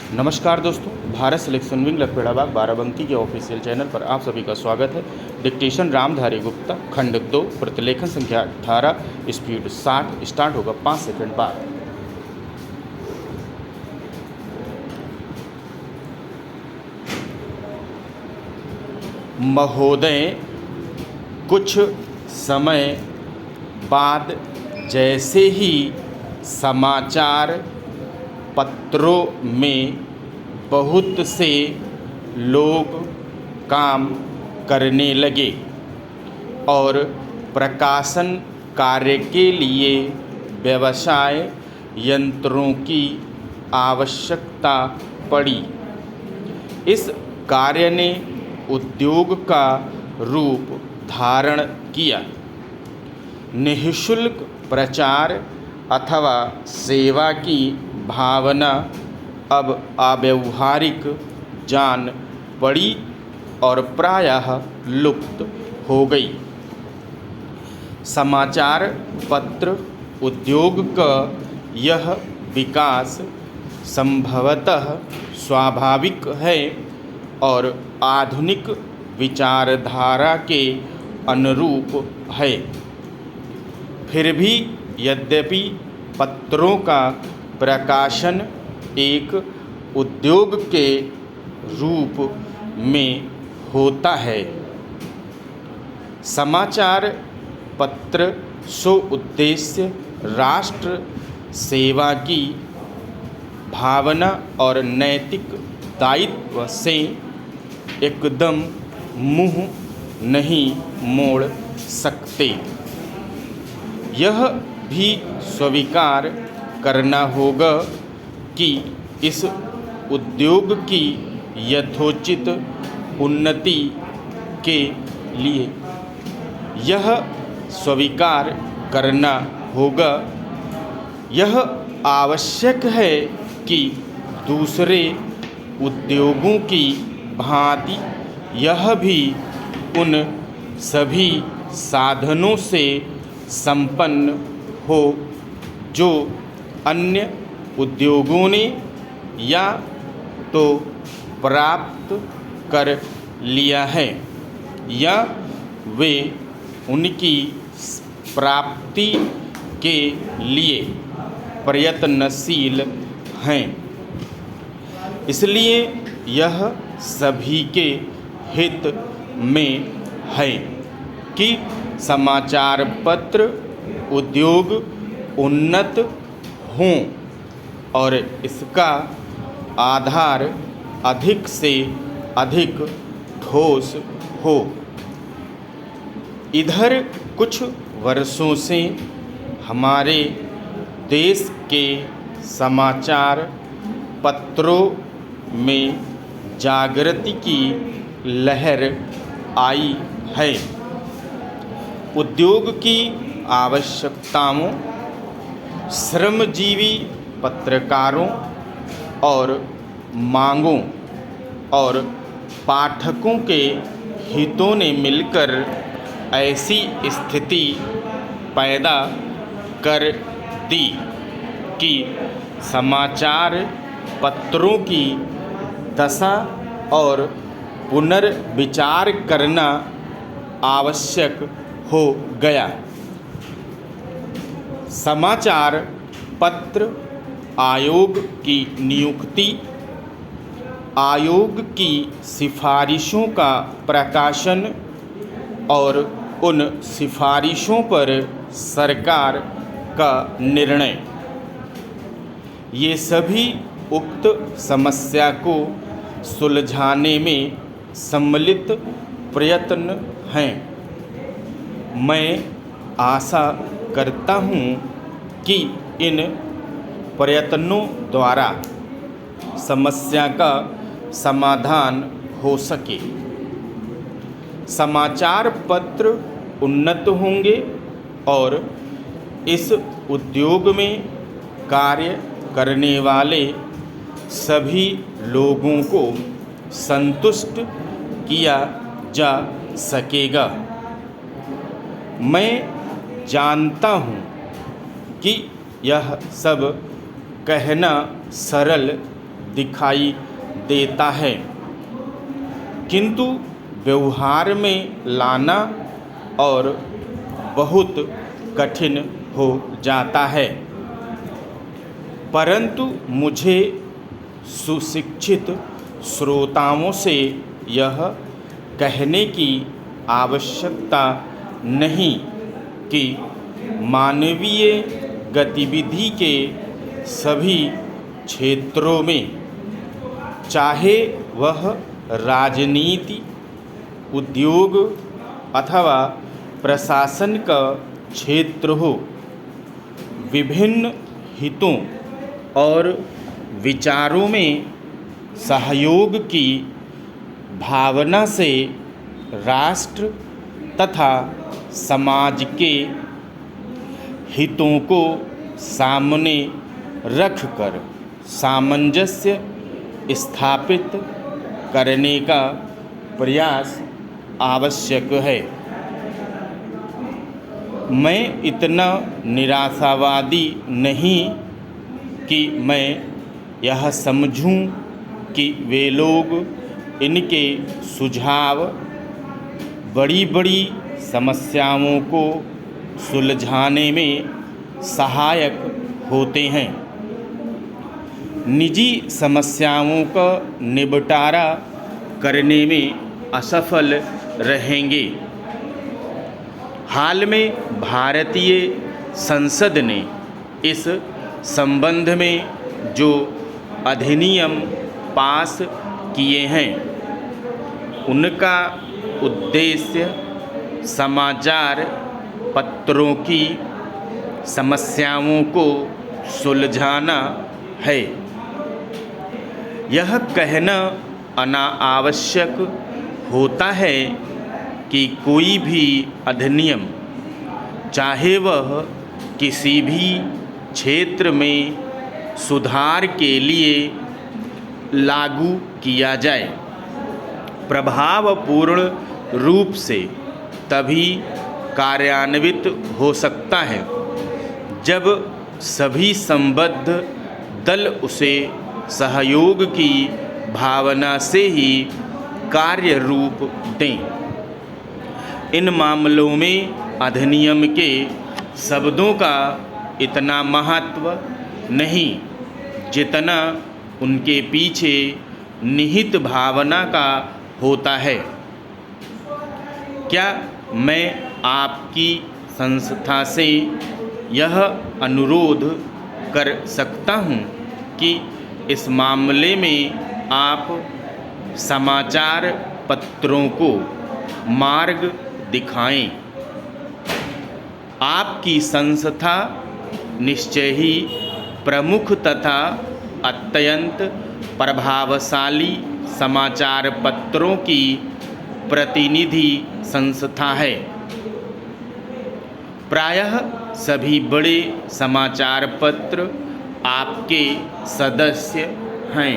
नमस्कार दोस्तों, Bharat selection wing Lakhperabagh Barabanki के ऑफिशियल चैनल पर आप सभी का स्वागत है। डिक्टेशन रामधारी गुप्ता, खंड 2, प्रतिलेखन संख्या 18, स्पीड 60, स्टार्ट होगा 5 सेकंड बाद। महोदय, कुछ समय बाद जैसे ही समाचार पत्रों में बहुत से लोग काम करने लगे और प्रकाशन कार्य के लिए व्यवसाय यंत्रों की आवश्यकता पड़ी, इस कार्य ने उद्योग का रूप धारण किया। निःशुल्क प्रचार अथवा सेवा की भावना अब अव्यावहारिक जान पड़ी और प्रायः लुप्त हो गई। समाचार पत्र उद्योग का यह विकास संभवतः स्वाभाविक है और आधुनिक विचारधारा के अनुरूप है। फिर भी यद्यपि पत्रों का प्रकाशन एक उद्योग के रूप में होता है, समाचार पत्र सो उद्देश्य राष्ट्र सेवा की भावना और नैतिक दायित्व से एकदम मुंह नहीं मोड़ सकते। यह भी स्वीकार करना होगा कि इस उद्योग की यथोचित उन्नति के लिए यह स्वीकार करना होगा, यह आवश्यक है कि दूसरे उद्योगों की भांति यह भी उन सभी साधनों से संपन्न हो जो अन्य उद्योगों ने या तो प्राप्त कर लिया है या वे उनकी प्राप्ति के लिए प्रयत्नशील हैं। इसलिए यह सभी के हित में है कि समाचार पत्र उद्योग उन्नत हों और इसका आधार अधिक से अधिक ठोस हो। इधर कुछ वर्षों से हमारे देश के समाचार पत्रों में जागृति की लहर आई है। उद्योग की आवश्यकताओं, श्रमजीवी पत्रकारों और मांगों और पाठकों के हितों ने मिलकर ऐसी स्थिति पैदा कर दी कि समाचार पत्रों की दशा और पुनर्विचार करना आवश्यक हो गया। समाचार पत्र आयोग की नियुक्ति, आयोग की सिफारिशों का प्रकाशन और उन सिफारिशों पर सरकार का निर्णय, ये सभी उक्त समस्या को सुलझाने में सम्मिलित प्रयत्न हैं। मैं आशा करता हूँ कि इन प्रयत्नों द्वारा समस्या का समाधान हो सके, समाचार पत्र उन्नत होंगे और इस उद्योग में कार्य करने वाले सभी लोगों को संतुष्ट किया जा सकेगा। मैं जानता हूँ कि यह सब कहना सरल दिखाई देता है, किंतु व्यवहार में लाना और बहुत कठिन हो जाता है। परंतु मुझे सुशिक्षित श्रोताओं से यह कहने की आवश्यकता नहीं कि मानवीय गतिविधि के सभी क्षेत्रों में, चाहे वह राजनीति, उद्योग अथवा प्रशासन का क्षेत्र हो, विभिन्न हितों और विचारों में सहयोग की भावना से राष्ट्र तथा समाज के हितों को सामने रखकर सामंजस्य स्थापित करने का प्रयास आवश्यक है। मैं इतना निराशावादी नहीं कि मैं यह समझूं कि वे लोग इनके सुझाव बड़ी बड़ी समस्याओं को सुलझाने में सहायक होते हैं, निजी समस्याओं का निपटारा करने में असफल रहेंगे। हाल में भारतीय संसद ने इस संबंध में जो अधिनियम पास किए हैं, उनका उद्देश्य समाचार पत्रों की समस्याओं को सुलझाना है। यह कहना अनावश्यक होता है कि कोई भी अधिनियम, चाहे वह किसी भी क्षेत्र में सुधार के लिए लागू किया जाए, प्रभावपूर्ण रूप से तभी कार्यान्वित हो सकता है जब सभी संबद्ध दल उसे सहयोग की भावना से ही कार्य रूप दें। इन मामलों में अधिनियम के शब्दों का इतना महत्व नहीं जितना उनके पीछे निहित भावना का होता है। क्या मैं आपकी संस्था से यह अनुरोध कर सकता हूँ कि इस मामले में आप समाचार पत्रों को मार्ग दिखाएं। आपकी संस्था निश्चय ही प्रमुख तथा अत्यंत प्रभावशाली समाचार पत्रों की प्रतिनिधि संस्था है। प्रायः सभी बड़े समाचार पत्र आपके सदस्य हैं।